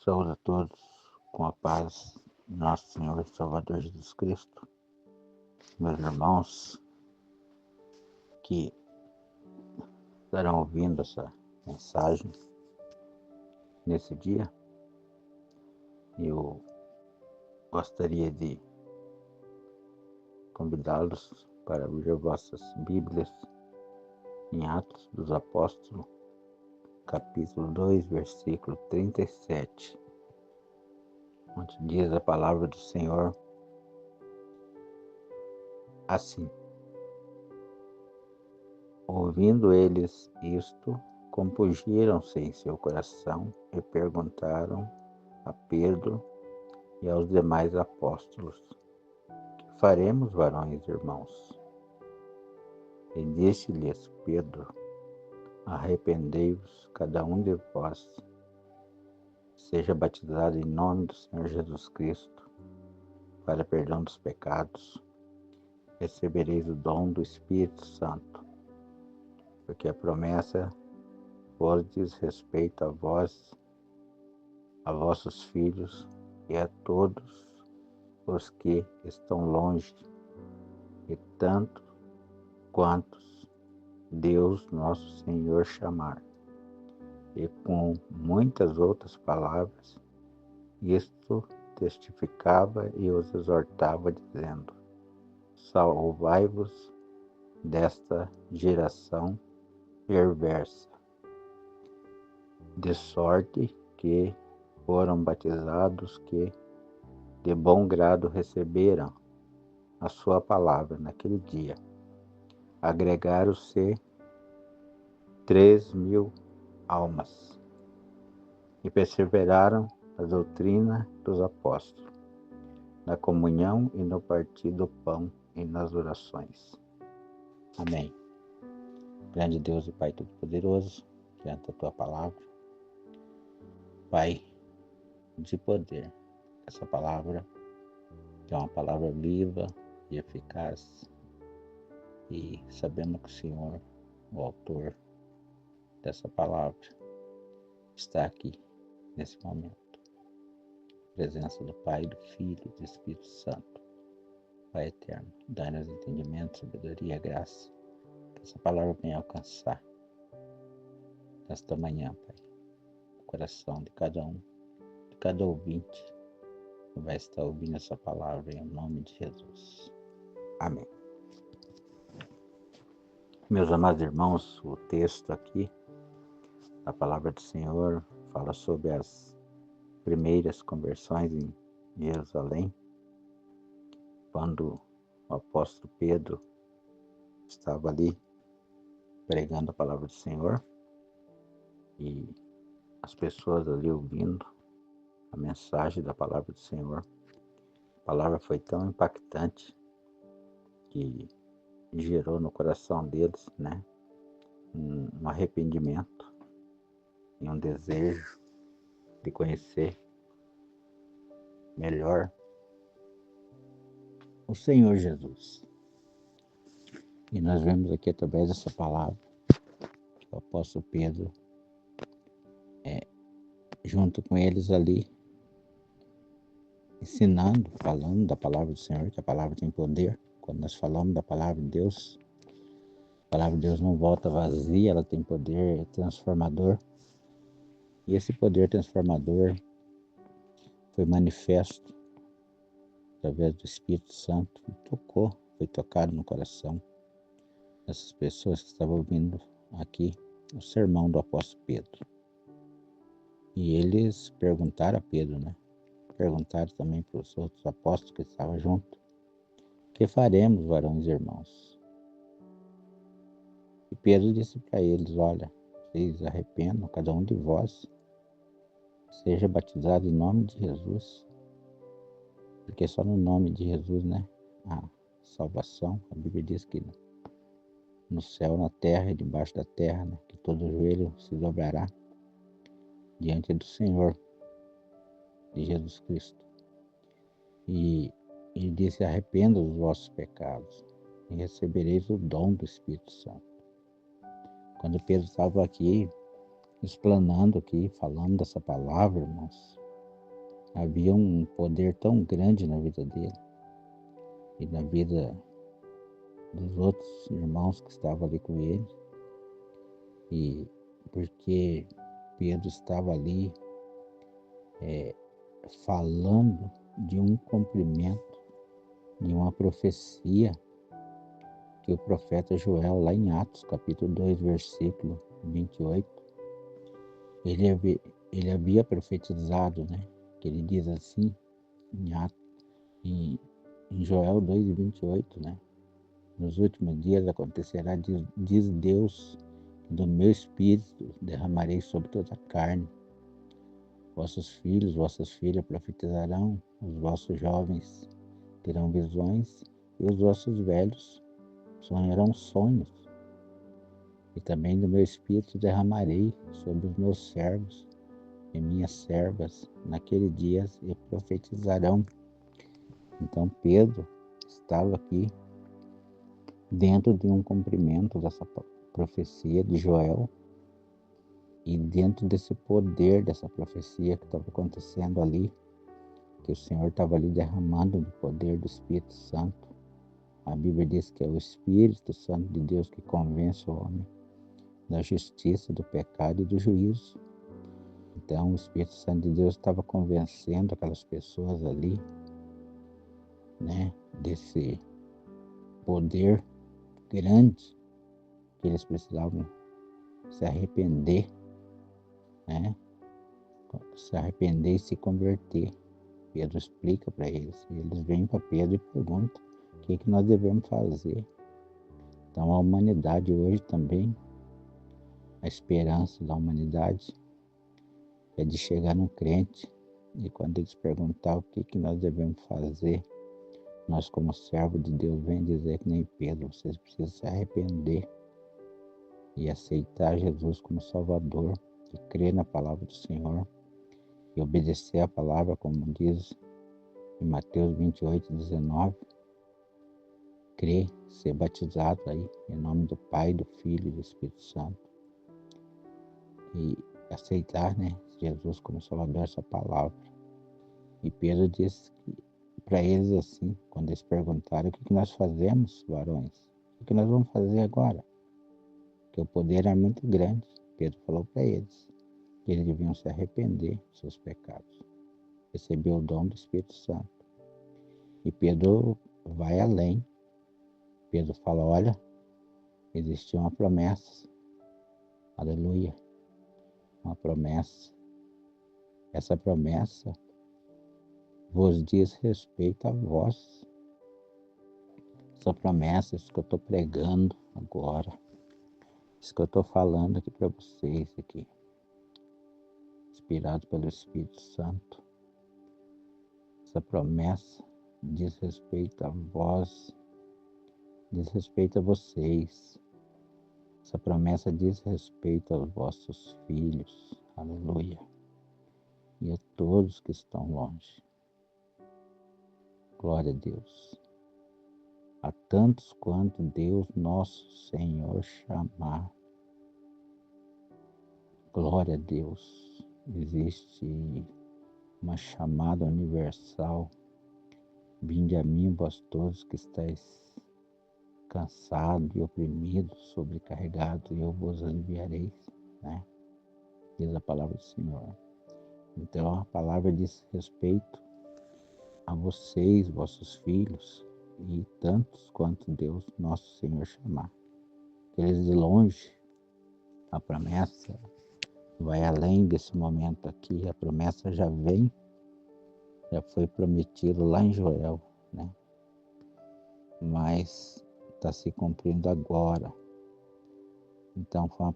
Saúde a todos com a paz de nosso Senhor e Salvador Jesus Cristo. Meus irmãos que estarão ouvindo essa mensagem nesse dia, eu gostaria de convidá-los para abrir vossas Bíblias em Atos dos Apóstolos, capítulo 2, versículo 37, onde diz a palavra do Senhor assim: ouvindo eles isto, compungiram-se em seu coração e perguntaram a Pedro e aos demais apóstolos: que faremos, varões irmãos? E disse-lhes Pedro: arrependei-vos, cada um de vós, seja batizado em nome do Senhor Jesus Cristo, para perdão dos pecados, recebereis o dom do Espírito Santo, porque a promessa vos diz respeito a vós, a vossos filhos e a todos os que estão longe, e tanto quantos Deus nosso Senhor chamar. E com muitas outras palavras, isto testificava e os exortava, dizendo: salvai-vos desta geração perversa. De sorte que foram batizados que de bom grado receberam a sua palavra naquele dia. Agregaram-se 3.000 almas e perseveraram na doutrina dos apóstolos, na comunhão e no partir do pão e nas orações. Amém. Grande Deus e Pai Todo-Poderoso, diante da Tua palavra, Pai de poder, essa palavra é uma palavra viva e eficaz, e sabemos que o Senhor, o autor dessa palavra, está aqui nesse momento. Presença do Pai, do Filho e do Espírito Santo. Pai eterno, dai-nos entendimento, sabedoria e graça, que essa palavra venha alcançar nesta manhã, Pai, o coração de cada um, de cada ouvinte que vai estar ouvindo essa palavra, em nome de Jesus. Amém. Meus amados irmãos, o texto aqui, a palavra do Senhor, fala sobre as primeiras conversões em Jerusalém, quando o apóstolo Pedro estava ali pregando a palavra do Senhor e as pessoas ali ouvindo a mensagem da palavra do Senhor. A palavra foi tão impactante que gerou no coração deles, um arrependimento e um desejo de conhecer melhor o Senhor Jesus. E nós vemos aqui através dessa palavra que o apóstolo Pedro, junto com eles ali, ensinando, falando da palavra do Senhor, que a palavra tem poder. Quando nós falamos da palavra de Deus, a palavra de Deus não volta vazia, ela tem poder transformador. E esse poder transformador foi manifesto através do Espírito Santo, e foi tocado no coração dessas pessoas que estavam ouvindo aqui o sermão do apóstolo Pedro. E eles perguntaram a Pedro, perguntaram também para os outros apóstolos que estavam junto: que faremos, varões irmãos? E Pedro disse para eles: olha, vocês arrependam, cada um de vós, seja batizado em nome de Jesus, porque só no nome de Jesus, a salvação. A Bíblia diz que no céu, na terra e debaixo da terra, que todo joelho se dobrará diante do Senhor, de Jesus Cristo. E ele disse: arrependa os vossos pecados e recebereis o dom do Espírito Santo. Quando Pedro estava aqui, explanando aqui, falando dessa palavra, irmãos, havia um poder tão grande na vida dele e na vida dos outros irmãos que estavam ali com ele, e porque Pedro estava ali falando de um cumprimento de uma profecia que o profeta Joel, lá em Atos, capítulo 2, versículo 28, ele havia profetizado, né? Que ele diz assim, em Atos, em Joel 2, 28, né? Nos últimos dias acontecerá, diz Deus, do meu espírito derramarei sobre toda a carne. Vossos filhos, vossas filhas profetizarão, os vossos jovens terão visões e os vossos velhos sonharão sonhos. E também do meu espírito derramarei sobre os meus servos e minhas servas naquele dia e profetizarão. Então Pedro estava aqui dentro de um cumprimento dessa profecia de Joel e dentro desse poder dessa profecia que estava acontecendo ali, que o Senhor estava ali derramando o poder do Espírito Santo. A Bíblia diz que é o Espírito Santo de Deus que convence o homem da justiça, do pecado e do juízo. Então o Espírito Santo de Deus estava convencendo aquelas pessoas ali, né, desse poder grande que eles precisavam se arrepender, né, se arrepender e se converter. Pedro explica para eles, e eles vêm para Pedro e perguntam o que nós devemos fazer. Então a humanidade hoje também, a esperança da humanidade é de chegar no crente e quando eles perguntar o que nós devemos fazer, nós como servo de Deus vem dizer que nem Pedro, vocês precisam se arrepender e aceitar Jesus como Salvador, e crer na palavra do Senhor e obedecer a palavra, como diz em Mateus 28, 19, crer, ser batizado aí, em nome do Pai, do Filho e do Espírito Santo, e aceitar, né, Jesus como Salvador, essa palavra. E Pedro disse para eles assim, quando eles perguntaram o que nós fazemos, varões, o que nós vamos fazer agora? Porque o poder é muito grande. Pedro falou para eles que eles deviam se arrepender dos seus pecados, receber o dom do Espírito Santo. E Pedro vai além. Pedro fala, olha, existe uma promessa, aleluia, uma promessa. Essa promessa vos diz respeito a vós. Essa promessa, isso que eu estou pregando agora, isso que eu estou falando aqui para vocês aqui, inspirado pelo Espírito Santo. Essa promessa diz respeito a vós, diz respeito a vocês. Essa promessa diz respeito aos vossos filhos, aleluia, e a todos que estão longe. Glória a Deus. A tantos quanto Deus nosso Senhor chamar. Glória a Deus. Existe uma chamada universal. Vinde a mim, vós todos que estáis cansados e oprimidos, sobrecarregados, e eu vos aliviarei, né? Diz a palavra do Senhor. Então a palavra diz respeito a vocês, vossos filhos, e tantos quanto Deus, nosso Senhor, chamar. Eles de longe, a promessa vai além desse momento aqui, a promessa já vem, já foi prometido lá em Joel, né? Mas está se cumprindo agora. Então foi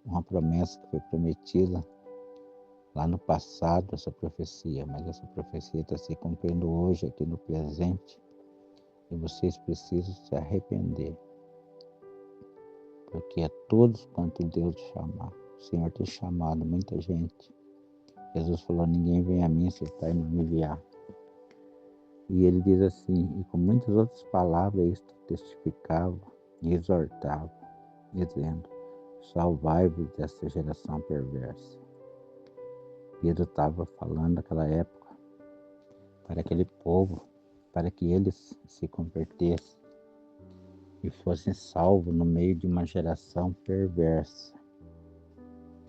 uma promessa que foi prometida lá no passado, essa profecia, mas essa profecia está se cumprindo hoje, aqui no presente, e vocês precisam se arrepender, porque é todos quanto Deus chamar. O Senhor tem chamado muita gente. Jesus falou, ninguém vem a mim se o Pai não me enviar. E ele diz assim, e com muitas outras palavras, isto testificava e exortava, dizendo, salvai-vos dessa geração perversa. Pedro estava falando naquela época para aquele povo, para que eles se convertessem e fossem salvos no meio de uma geração perversa.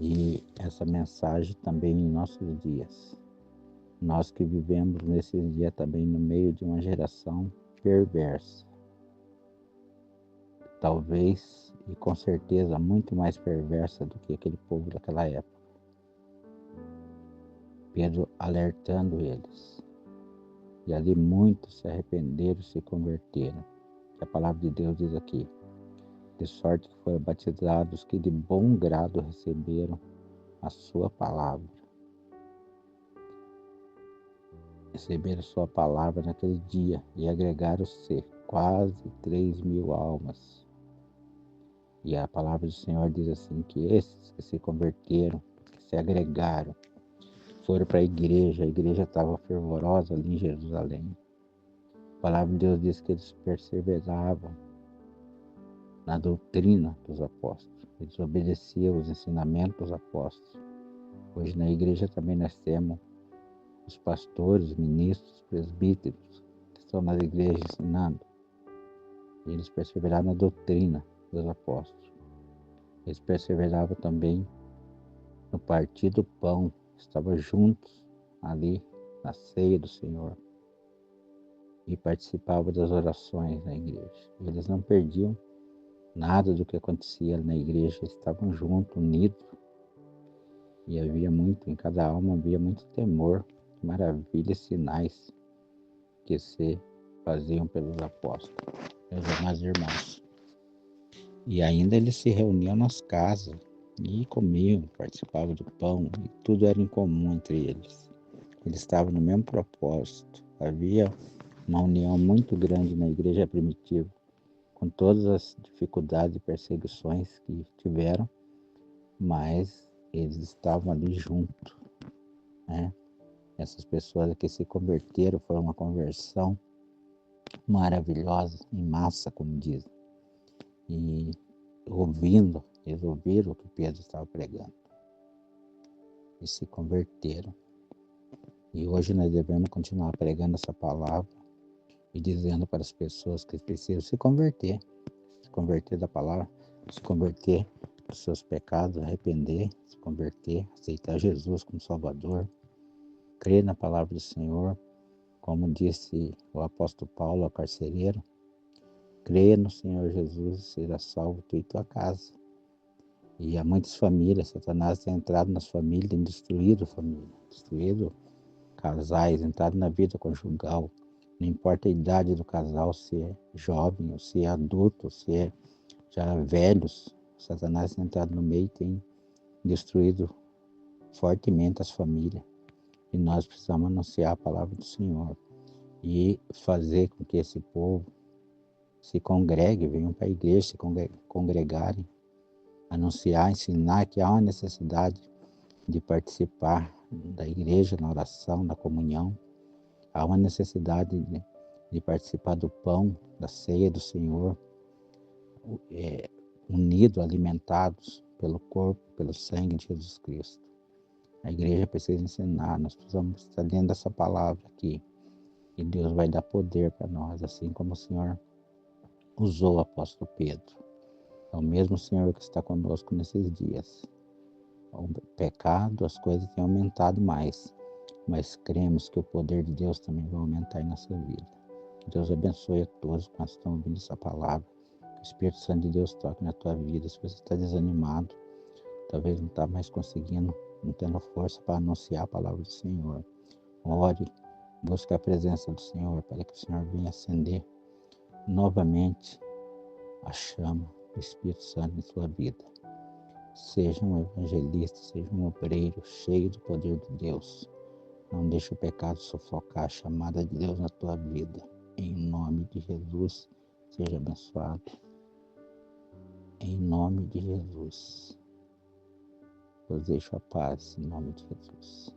E essa mensagem também em nossos dias. Nós que vivemos nesses dias também no meio de uma geração perversa. Talvez e com certeza muito mais perversa do que aquele povo daquela época. Pedro alertando eles. E ali muitos se arrependeram e se converteram. A palavra de Deus diz aqui: de sorte que foram batizados que de bom grado receberam a sua palavra. Receberam a sua palavra naquele dia e agregaram-se quase 3.000 almas. E a palavra do Senhor diz assim, que esses que se converteram, que se agregaram, foram para a igreja estava fervorosa ali em Jerusalém. A palavra de Deus diz que eles perseveravam na doutrina dos apóstolos, eles obedeciam os ensinamentos dos apóstolos. Hoje na igreja também nós temos os pastores, ministros, presbíteros, que estão nas igrejas ensinando. E eles perseveraram na doutrina dos apóstolos. Eles perseveravam também no partir do pão, estavam juntos ali na ceia do Senhor e participavam das orações na igreja. Eles não perdiam nada do que acontecia na igreja, eles estavam juntos, unidos, e havia muito, em cada alma havia muito temor, maravilhas, sinais que se faziam pelos apóstolos, meus amados irmãos. E ainda eles se reuniam nas casas e comiam, participavam do pão, e tudo era em comum entre eles. Eles estavam no mesmo propósito. Havia uma união muito grande na igreja primitiva, com todas as dificuldades e perseguições que tiveram, mas eles estavam ali juntos, né? Essas pessoas que se converteram, foi uma conversão maravilhosa, em massa, como dizem. E eles ouviram o que Pedro estava pregando e se converteram. E hoje nós devemos continuar pregando essa palavra e dizendo para as pessoas que precisam se converter da palavra, se converter dos seus pecados, arrepender, se converter, aceitar Jesus como Salvador, crer na palavra do Senhor, como disse o apóstolo Paulo ao carcereiro: crê no Senhor Jesus e será salvo tu e tua casa. E há muitas famílias, Satanás tem entrado nas famílias, tem destruído família, destruído casais, entrado na vida conjugal. Não importa a idade do casal, se é jovem, ou se é adulto, ou se é já velhos, Satanás tem entrado no meio e tem destruído fortemente as famílias. E nós precisamos anunciar a palavra do Senhor e fazer com que esse povo se congregue, venham para a igreja, se congregarem, anunciar, ensinar que há uma necessidade de participar da igreja na oração, na comunhão. Há uma necessidade de participar do pão, da ceia do Senhor, unidos, alimentados pelo corpo, pelo sangue de Jesus Cristo. A igreja precisa ensinar, nós precisamos estar dentro dessa palavra aqui. E Deus vai dar poder para nós, assim como o Senhor usou o apóstolo Pedro. É o mesmo Senhor que está conosco nesses dias. O pecado, as coisas têm aumentado mais, mas cremos que o poder de Deus também vai aumentar em nossa vida. Deus abençoe a todos que estão ouvindo essa palavra. Que o Espírito Santo de Deus toque na tua vida. Se você está desanimado, talvez não está mais conseguindo, não tendo força para anunciar a palavra do Senhor, ore, busque a presença do Senhor, para que o Senhor venha acender novamente a chama do Espírito Santo em sua vida. Seja um evangelista, seja um obreiro cheio do poder de Deus. Não deixe o pecado sufocar a chamada de Deus na tua vida. Em nome de Jesus, seja abençoado. Em nome de Jesus. Eu deixo a paz, em nome de Jesus.